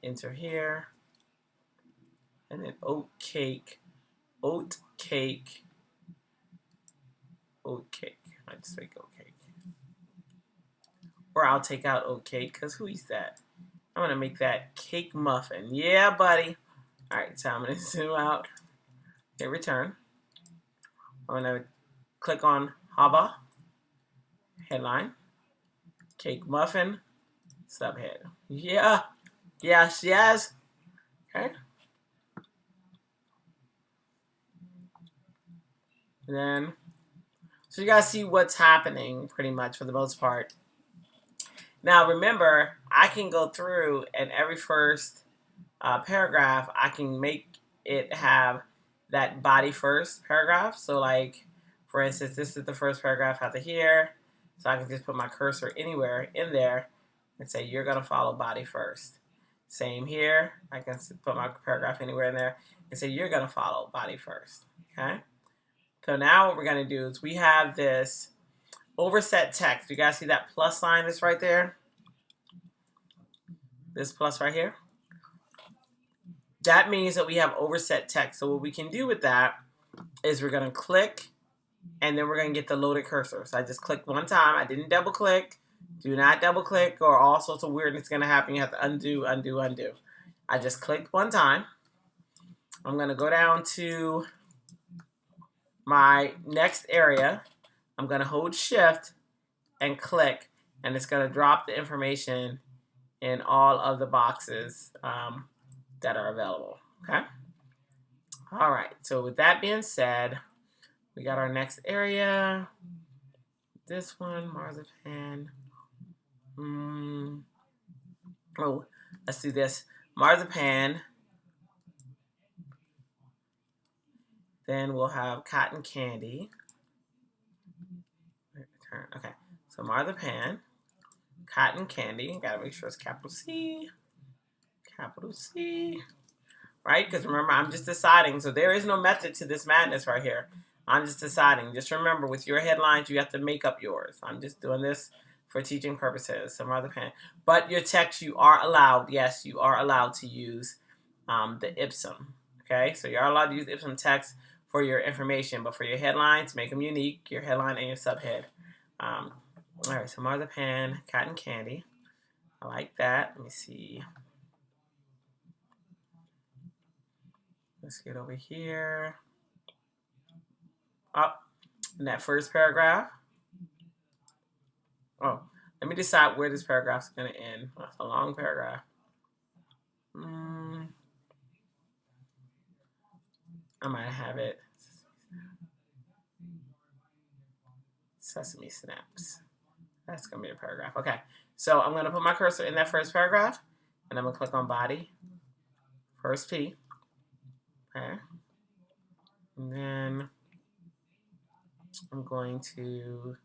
enter here, and then oat cake oat cake. I just make oat cake. Or I'll take out oat cake, because who eats that? I'm going to make that cake muffin. Yeah, buddy. All right, so I'm going to zoom out. Hit return. I'm going to click on Haba. Headline. Cake muffin. Subhead. Yeah. Yes, yes. Okay. And then, so you guys see what's happening pretty much for the most part. Now remember, I can go through and every first paragraph, I can make it have that body first paragraph. So like, for instance, this is the first paragraph after here. So I can just put my cursor anywhere in there and say, you're going to follow body first. Same here. I can put my paragraph anywhere in there and say, you're going to follow body first. Okay. So now what we're going to do is we have this overset text. You guys see that plus sign that's right there? This plus right here. That means that we have overset text. So what we can do with that is we're going to click and then we're going to get the loaded cursor. So I just clicked one time. I didn't double click. Do not double click or all sorts of weirdness going to happen. You have to undo, undo, undo. I just clicked one time. I'm going to go down to my next area. I'm going to hold shift and click, and it's going to drop the information in all of the boxes that are available. Okay. All right. So with that being said, we got our next area. This one, marzipan. Oh, let's do this. Marzipan. Then we'll have cotton candy. Okay. So marzipan, cotton candy. Gotta make sure it's capital C. Capital C. Right? Because remember, I'm just deciding. So there is no method to this madness right here. I'm just deciding. Just remember, with your headlines, you have to make up yours. I'm just doing this for teaching purposes. Some other pen. But your text, you are allowed. Yes, you are allowed to use the Ipsum. Okay? So you are allowed to use Ipsum text for your information. But for your headlines, make them unique. Your headline and your subhead. All right. So marzipan, cotton candy. I like that. Let me see. Let's get over here. Up in that first paragraph. Oh, let me decide where this paragraph is going to end. That's a long paragraph. I might have it. Sesame snaps. That's going to be a paragraph. Okay, so I'm going to put my cursor in that first paragraph, and I'm going to click on body. First P. Okay. And then I'm going to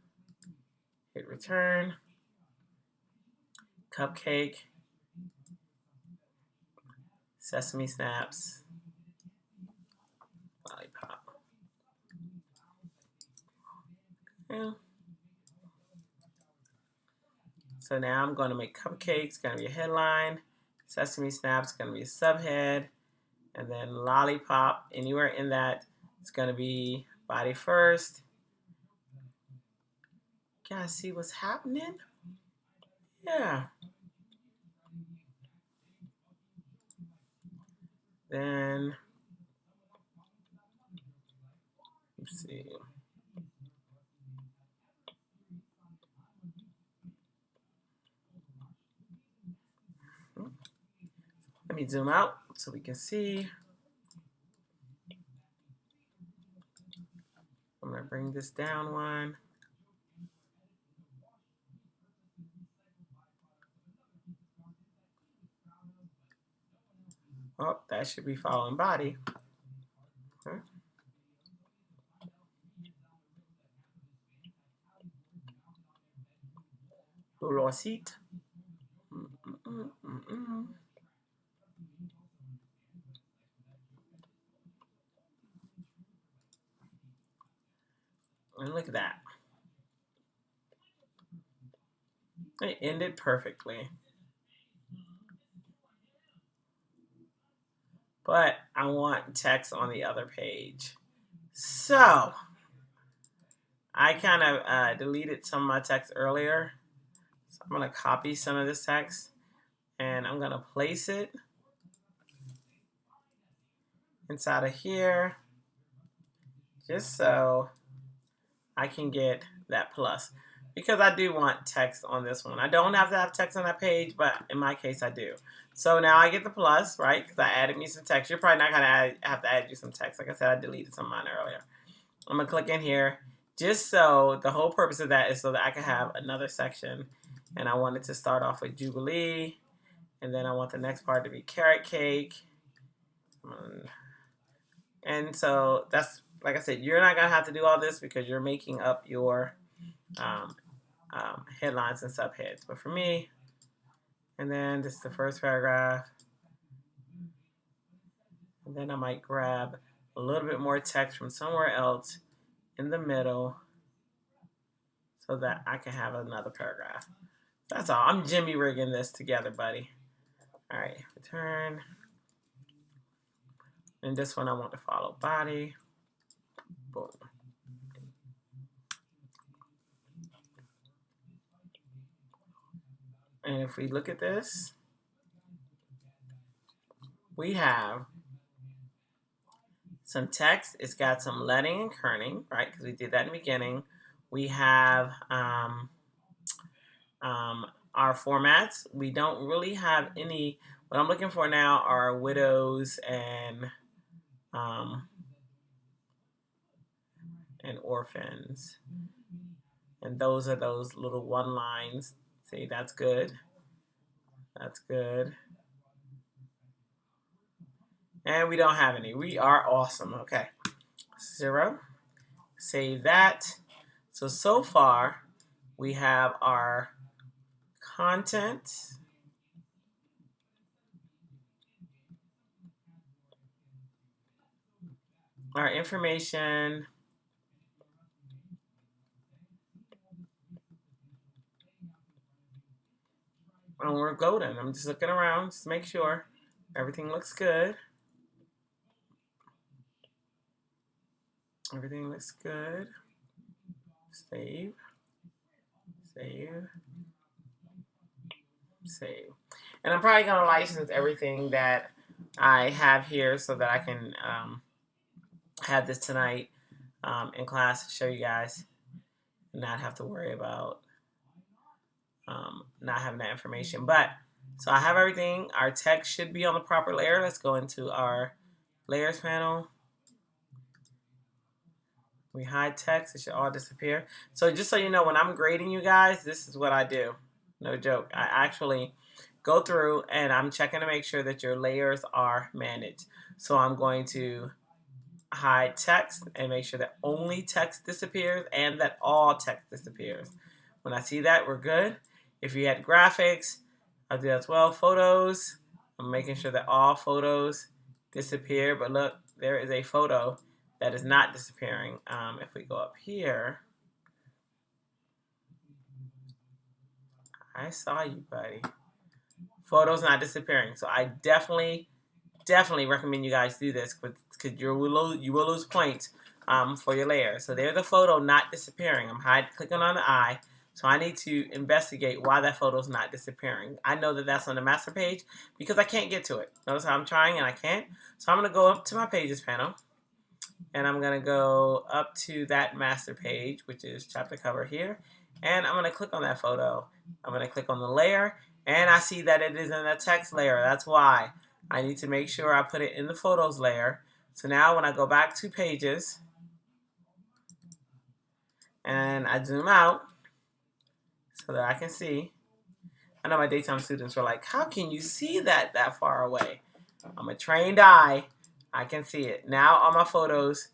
hit return. Cupcake. Sesame snaps. Lollipop. Okay. So now I'm going to make cupcakes, going to be a headline. Sesame snaps, going to be a subhead. And then lollipop, anywhere in that, it's going to be body first. You guys see what's happening? Yeah. Then, let's see. Let me zoom out so we can see. I'm going to bring this down one. Oh, that should be following body. Okay. Seat. And look at that. It ended perfectly. But I want text on the other page. So, I kind of deleted some of my text earlier. So I'm going to copy some of this text and I'm going to place it inside of here just so I can get that plus. Because I do want text on this one. I don't have to have text on that page, but in my case I do. So now I get the plus, right? Because I added me some text. You're probably not going to have to add you some text. Like I said, I deleted some of mine earlier. I'm going to click in here just so the whole purpose of that is so that I can have another section. And I want it to start off with Jubilee. And then I want the next part to be carrot cake. And so that's, like I said, you're not going to have to do all this because you're making up your headlines and subheads. But for me, and then this is the first paragraph. And then I might grab a little bit more text from somewhere else in the middle so that I can have another paragraph. That's all. I'm Jimmy rigging this together, buddy. All right, return. And this one I want to follow body. Boom. And if we look at this, we have some text. It's got some leading and kerning, right? Because we did that in the beginning. We have our formats. We don't really have any. What I'm looking for now are widows and orphans. And those are those little one lines. See, that's good. That's good. And we don't have any. We are awesome. Okay. 0. Save that. So far, we have our content. Our information. And we're golden. I'm just looking around just to make sure everything looks good. Everything looks good. Save. Save. Save. And I'm probably going to license everything that I have here so that I can have this tonight in class to show you guys and not have to worry about not having that information. But so I have everything. Our text should be on the proper layer. Let's go into our layers panel. We hide text. It should all disappear. So just so you know, when I'm grading you guys, this is what I do. No joke. I actually go through and I'm checking to make sure that your layers are managed. So I'm going to hide text and make sure that only text disappears and that all text disappears. When I see that, we're good. If you had graphics, I'll do that as well. Photos, I'm making sure that all photos disappear. But look, there is a photo that is not disappearing. If we go up here, I saw you, buddy. Photos not disappearing. So I definitely recommend you guys do this because you will lose points for your layer. So there's the photo not disappearing. I'm clicking on the eye. So I need to investigate why that photo is not disappearing. I know that that's on the master page because I can't get to it. Notice how I'm trying and I can't. So I'm going to go up to my pages panel. And I'm going to go up to that master page, which is chapter cover here. And I'm going to click on that photo. I'm going to click on the layer. And I see that it is in the text layer. That's why I need to make sure I put it in the photos layer. So now when I go back to pages and I zoom out so that I can see. I know my daytime students were like, how can you see that far away? I'm a trained eye. I can see it. Now all my photos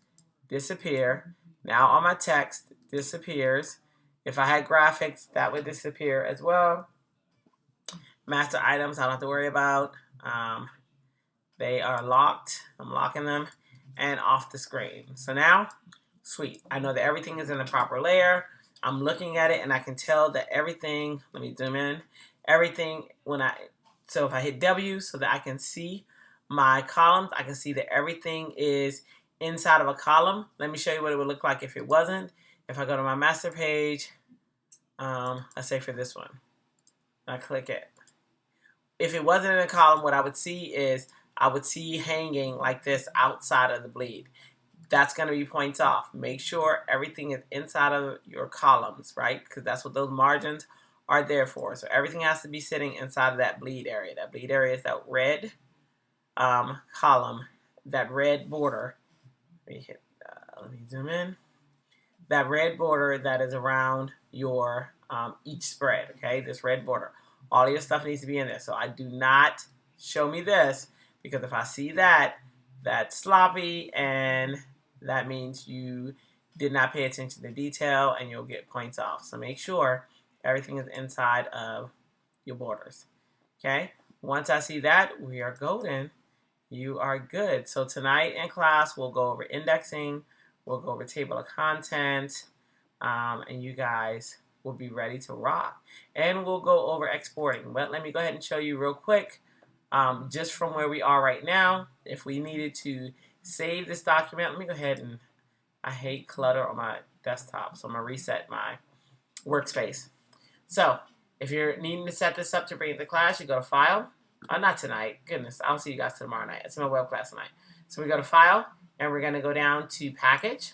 disappear. Now all my text disappears. If I had graphics, that would disappear as well. Master items, I don't have to worry about. They are locked. I'm locking them and off the screen. So now, sweet. I know that everything is in the proper layer. I'm looking at it and I can tell that everything, let me zoom in, everything so if I hit W so that I can see my columns, I can see that everything is inside of a column. Let me show you what it would look like if it wasn't. if I go to my master page, let's say for this one, I click it. If it wasn't in a column, what I would see is I would see hanging like this outside of the bleed. That's going to be points off. Make sure everything is inside of your columns, right? Because that's what those margins are there for. So everything has to be sitting inside of that bleed area. That bleed area is that red column, that red border. Let me zoom in. That red border that is around your each spread, okay? This red border. All of your stuff needs to be in there. So I do not show me this, because if I see that, that's sloppy, and that means you did not pay attention to detail, and you'll get points off. So make sure everything is inside of your borders, okay? Once I see that, we are golden. You are good. So tonight in class, we'll go over indexing, we'll go over table of contents, and you guys will be ready to rock. And we'll go over exporting. But let me go ahead and show you real quick, just from where we are right now. If we needed to save this document, let me go ahead and, I hate clutter on my desktop, so I'm going to reset my workspace. So if you're needing to set this up to bring it to class, you go to File. Not tonight. Goodness, I'll see you guys tomorrow night. It's my web class tonight. So we go to File, and we're going to go down to Package.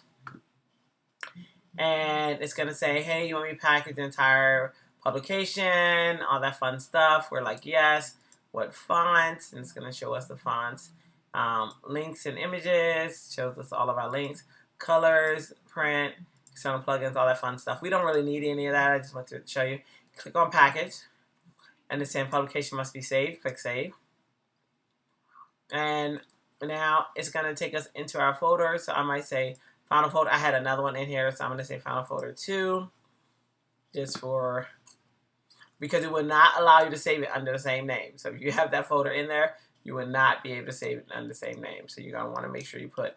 And it's going to say, hey, you want me to package the entire publication, all that fun stuff. We're like, yes. What fonts? And it's going to show us the fonts. Links and images. Shows us all of our links. Colors, print, external plugins, all that fun stuff. We don't really need any of that. I just want to show you. Click on Package. And it's saying publication must be saved. Click Save. And now it's going to take us into our folder. So I might say Final folder. I had another one in here, so I'm going to say Final folder 2, just for, because it would not allow you to save it under the same name. So if you have that folder in there, you would not be able to save it under the same name. So you're going to want to make sure you put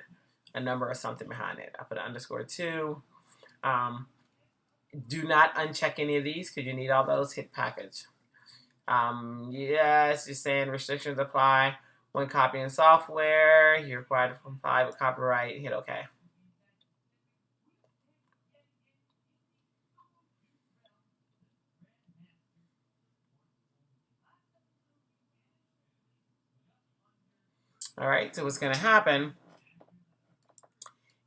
a number or something behind it. I put an _2. Do not uncheck any of these because you need all those. Hit Package. Yeah, it's just saying restrictions apply when copying software. You're required to comply with copyright. Hit OK. All right, so what's going to happen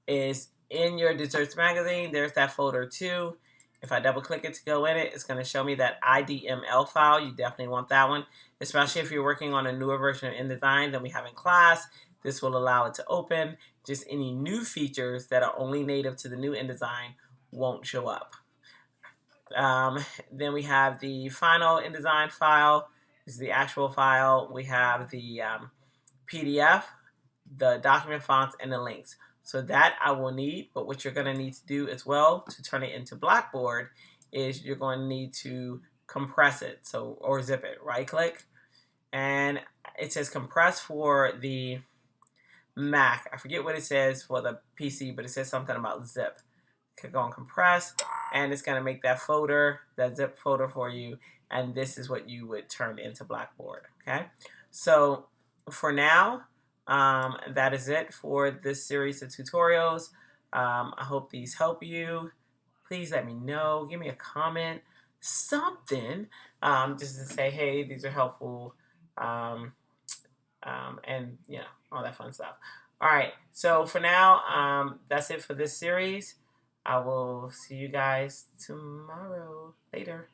is in your Desserts Magazine, there's that folder 2. If I double click it to go in it, it's going to show me that IDML file. You definitely want that one, especially if you're working on a newer version of InDesign than we have in class. This will allow it to open. Just any new features that are only native to the new InDesign won't show up. Then we have the final InDesign file. This is the actual file. We have the PDF, the document fonts, and the links. So that I will need, but what you're going to need to do as well to turn it into Blackboard is you're going to need to compress it, so, or zip it. Right click, and it says compress for the Mac. I forget what it says for the PC, but it says something about zip. Click on compress, and it's going to make that folder, that zip folder for you, and this is what you would turn into Blackboard. Okay, so for now, that is it for this series of tutorials. I hope these help you. Please let me know. Give me a comment, something, just to say, hey, these are helpful, and you know, all that fun stuff. All right, so for now, that's it for this series. I will see you guys tomorrow. Later.